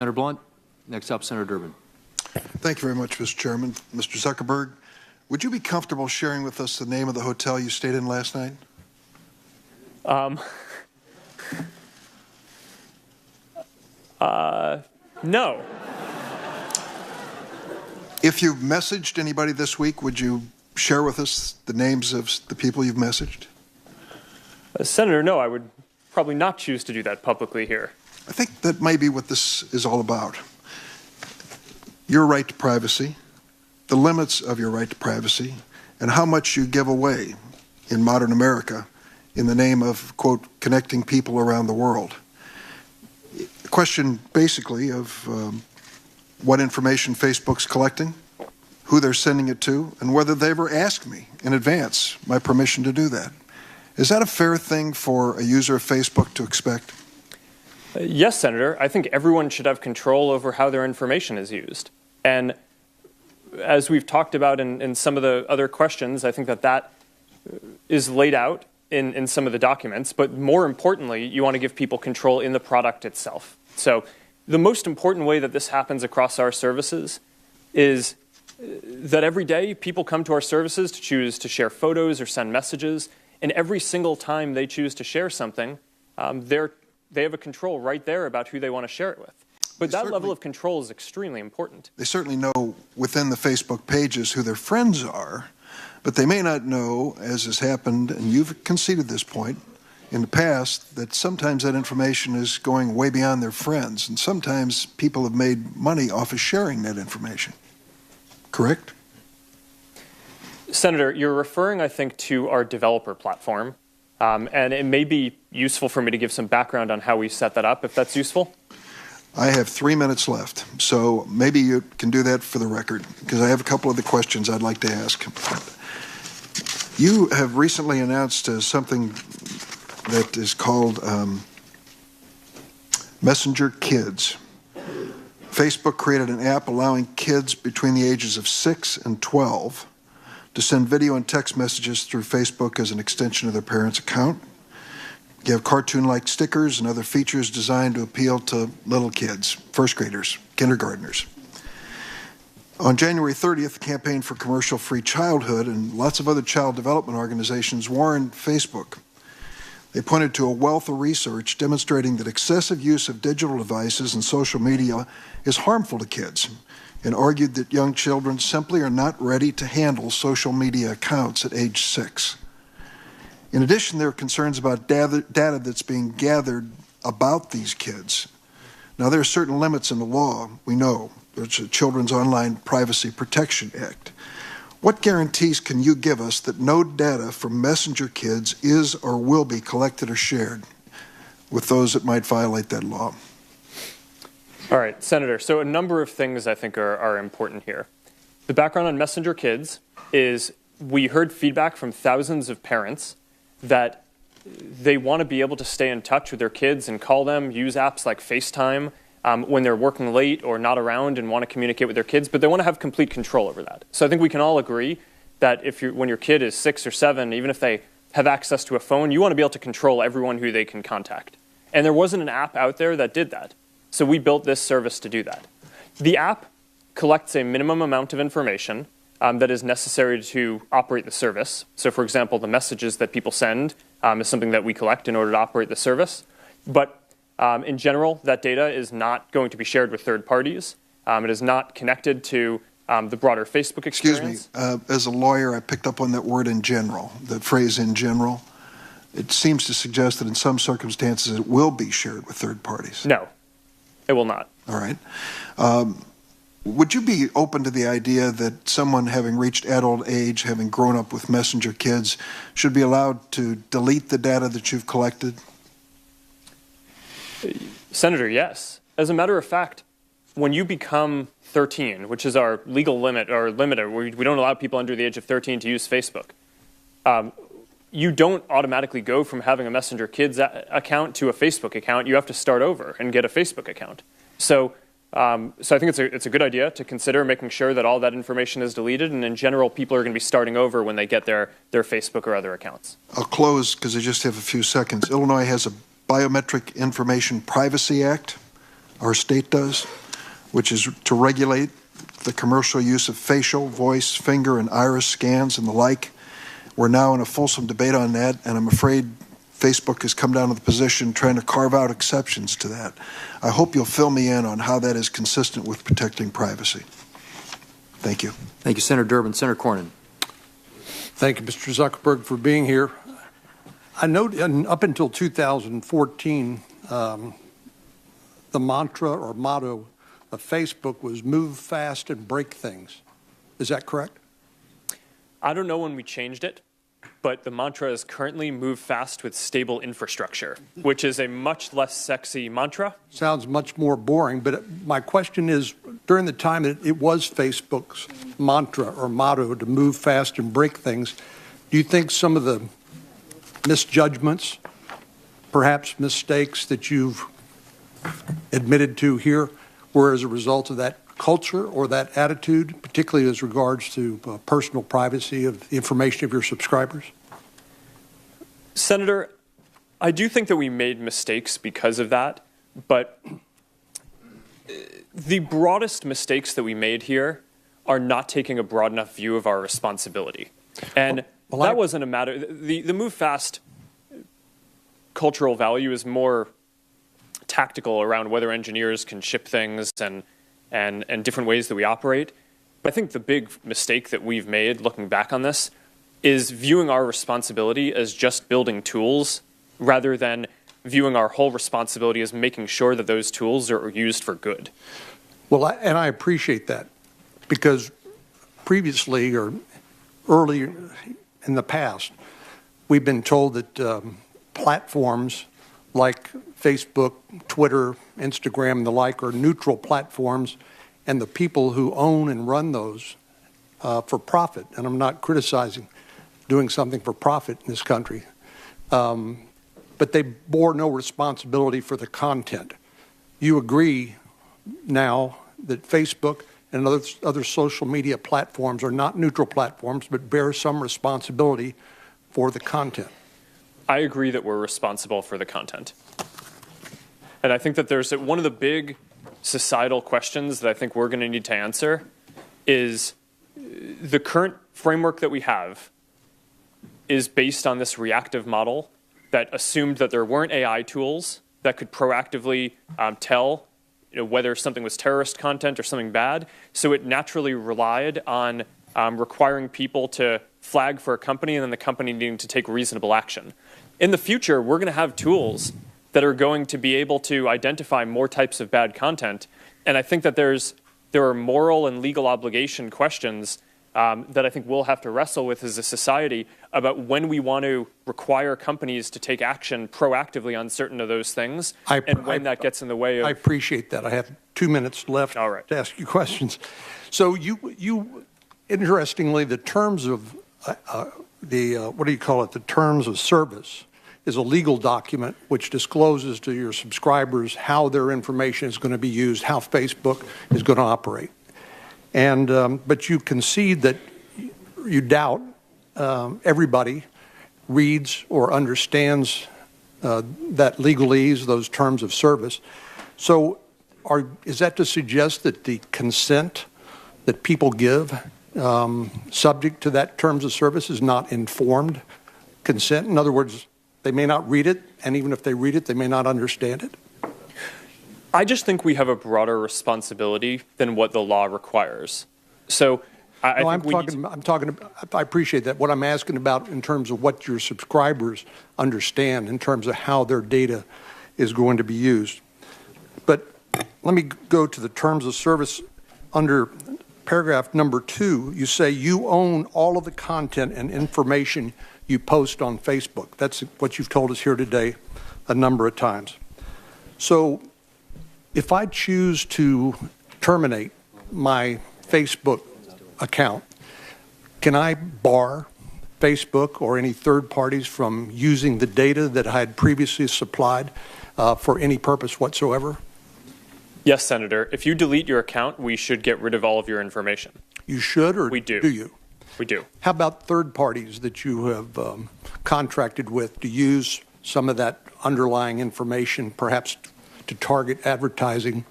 Senator Blunt. Next up, Senator Durbin. Thank you very much, Mr. Chairman. Mr. Zuckerberg, would you be comfortable sharing with us the name of the hotel you stayed in last night? No. If you've messaged anybody this week, would you share with us the names of the people you've messaged? Senator, no, I would probably not choose to do that publicly here. I think that may be what this is all about. Your right to privacy, the limits of your right to privacy, and how much you give away in modern America in the name of, quote, connecting people around the world. A question basically of what information Facebook's collecting, who they're sending it to, and whether they ever asked me in advance my permission to do that. Is that a fair thing for a user of Facebook to expect? Yes, Senator. I think everyone should have control over how their information is used. And as we've talked about in some of the other questions, I think that is laid out in some of the documents. But more importantly, you want to give people control in the product itself. So the most important way that this happens across our services is that every day people come to our services to choose to share photos or send messages. And every single time they choose to share something, they have a control right there about who they want to share it with. But that level of control is extremely important. They certainly know within the Facebook pages who their friends are, but they may not know, as has happened, and you've conceded this point in the past, that sometimes that information is going way beyond their friends, and sometimes people have made money off of sharing that information. Correct? Senator, you're referring, I think, to our developer platform, and it may be useful for me to give some background on how we set that up, if that's useful. I have 3 minutes left, so maybe you can do that for the record, because I have a couple of the questions I'd like to ask. You have recently announced something that is called Messenger Kids. Facebook created an app allowing kids between the ages of 6 and 12 to send video and text messages through Facebook as an extension of their parents' account. You have cartoon-like stickers and other features designed to appeal to little kids, first graders, kindergartners. On January 30th, the Campaign for Commercial-Free Childhood and lots of other child development organizations warned Facebook. They pointed to a wealth of research demonstrating that excessive use of digital devices and social media is harmful to kids, and argued that young children simply are not ready to handle social media accounts at age 6. In addition, there are concerns about data that's being gathered about these kids. Now, there are certain limits in the law, we know. There's the Children's Online Privacy Protection Act. What guarantees can you give us that no data from Messenger Kids is or will be collected or shared with those that might violate that law? All right, Senator, so a number of things I think are important here. The background on Messenger Kids is we heard feedback from thousands of parents that they want to be able to stay in touch with their kids and call them, use apps like FaceTime when they're working late or not around and want to communicate with their kids, but they want to have complete control over that. So I think we can all agree that when your kid is 6 or 7, even if they have access to a phone, you want to be able to control everyone who they can contact. And there wasn't an app out there that did that. So we built this service to do that. The app collects a minimum amount of information that is necessary to operate the service. So for example, the messages that people send is something that we collect in order to operate the service. But in general, that data is not going to be shared with third parties. It is not connected to the broader Facebook experience. Excuse me, as a lawyer, I picked up on that word in general, the phrase in general. It seems to suggest that in some circumstances it will be shared with third parties. No, it will not. All right. Would you be open to the idea that someone having reached adult age, having grown up with Messenger Kids, should be allowed to delete the data that you've collected? Senator, yes. As a matter of fact, when you become 13, which is our legal limit, or limiter, we don't allow people under the age of 13 to use Facebook, you don't automatically go from having a Messenger Kids account to a Facebook account. You have to start over and get a Facebook account. So I think it's a good idea to consider making sure that all that information is deleted, and in general, people are going to be starting over when they get their Facebook or other accounts. I'll close because I just have a few seconds. Illinois has a Biometric Information Privacy Act. our state does, which is to regulate the commercial use of facial, voice, finger, and iris scans and the like. We're now in a fulsome debate on that, and I'm afraid Facebook has come down to the position trying to carve out exceptions to that. I hope you'll fill me in on how that is consistent with protecting privacy. Thank you. Thank you, Senator Durbin. Senator Cornyn. Thank you, Mr. Zuckerberg, for being here. I know up until 2014, the mantra or motto of Facebook was move fast and break things. Is that correct? I don't know when we changed it, but the mantra is currently move fast with stable infrastructure, which is a much less sexy mantra. Sounds much more boring, but my question is, during the time that it was Facebook's mantra or motto to move fast and break things, do you think some of the misjudgments, perhaps mistakes that you've admitted to here were as a result of that culture or that attitude, particularly as regards to personal privacy of the information of your subscribers? Senator, I do think that we made mistakes because of that, but the broadest mistakes that we made here are not taking a broad enough view of our responsibility. And that wasn't a matter. The move fast cultural value is more tactical around whether engineers can ship things and different ways that we operate. But I think the big mistake that we've made looking back on this is viewing our responsibility as just building tools rather than viewing our whole responsibility as making sure that those tools are used for good. Well, and I appreciate that, because previously or earlier in the past, we've been told that platforms like Facebook, Twitter, Instagram, and the like are neutral platforms, and the people who own and run those for profit, and I'm not criticizing doing something for profit in this country, but they bore no responsibility for the content. You agree now that Facebook and other social media platforms are not neutral platforms, but bear some responsibility for the content. I agree that we're responsible for the content. And I think that there's one of the big societal questions that I think we're going to need to answer is the current framework that we have is based on this reactive model that assumed that there weren't AI tools that could proactively tell whether something was terrorist content or something bad. So it naturally relied on requiring people to flag for a company and then the company needing to take reasonable action. In the future, we're going to have tools that are going to be able to identify more types of bad content. And I think that there are moral and legal obligation questions that I think we'll have to wrestle with as a society about when we want to require companies to take action proactively on certain of those things and when that gets in the way of... I appreciate that. I have 2 minutes left to ask you questions. So you interestingly, the terms of what do you call it? The terms of service is a legal document which discloses to your subscribers how their information is going to be used, how Facebook is going to operate. And but you concede that you doubt everybody reads or understands that legalese, those terms of service. So is that to suggest that the consent that people give subject to that terms of service is not informed consent? In other words, they may not read it, and even if they read it, they may not understand it? I just think we have a broader responsibility than what the law requires. So I appreciate that. What I'm asking about in terms of what your subscribers understand in terms of how their data is going to be used. But let me go to the terms of service. Under paragraph number 2, you say you own all of the content and information you post on Facebook. That's what you've told us here today a number of times. So if I choose to terminate my Facebook account, can I bar Facebook or any third parties from using the data that I had previously supplied for any purpose whatsoever? Yes, Senator. If you delete your account, we should get rid of all of your information. You should, or we do. Do you? We do. How about third parties that you have contracted with to use some of that underlying information, perhaps to target advertising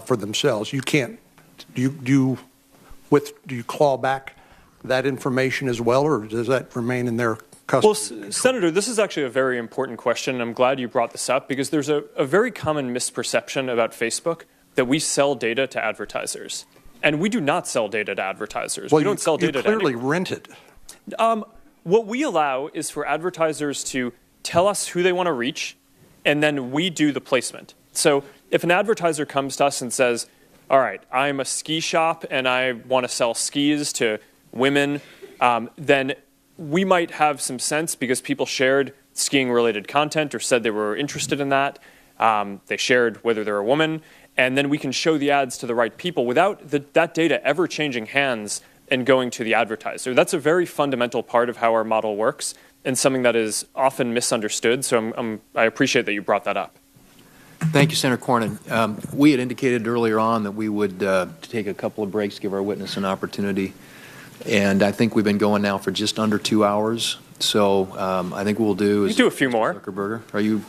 for themselves. You can't. Do you claw back that information as well, or does that remain in their custody? Well, Senator, this is actually a very important question, and I'm glad you brought this up because there's a very common misperception about Facebook that we sell data to advertisers. And we do not sell data to advertisers. Well, we don't sell data to anyone. You clearly rent it. What we allow is for advertisers to tell us who they want to reach, and then we do the placement. So if an advertiser comes to us and says, all right, I'm a ski shop and I want to sell skis to women, then we might have some sense because people shared skiing-related content or said they were interested in that. They shared whether they're a woman, and then we can show the ads to the right people without that data ever changing hands and going to the advertiser. That's a very fundamental part of how our model works and something that is often misunderstood, so I appreciate that you brought that up. Thank you, Senator Cornyn. We had indicated earlier on that we would take a couple of breaks, give our witness an opportunity, and I think we've been going now for just under 2 hours. So I think what we'll do is... You do a few more. Zuckerberger, are you...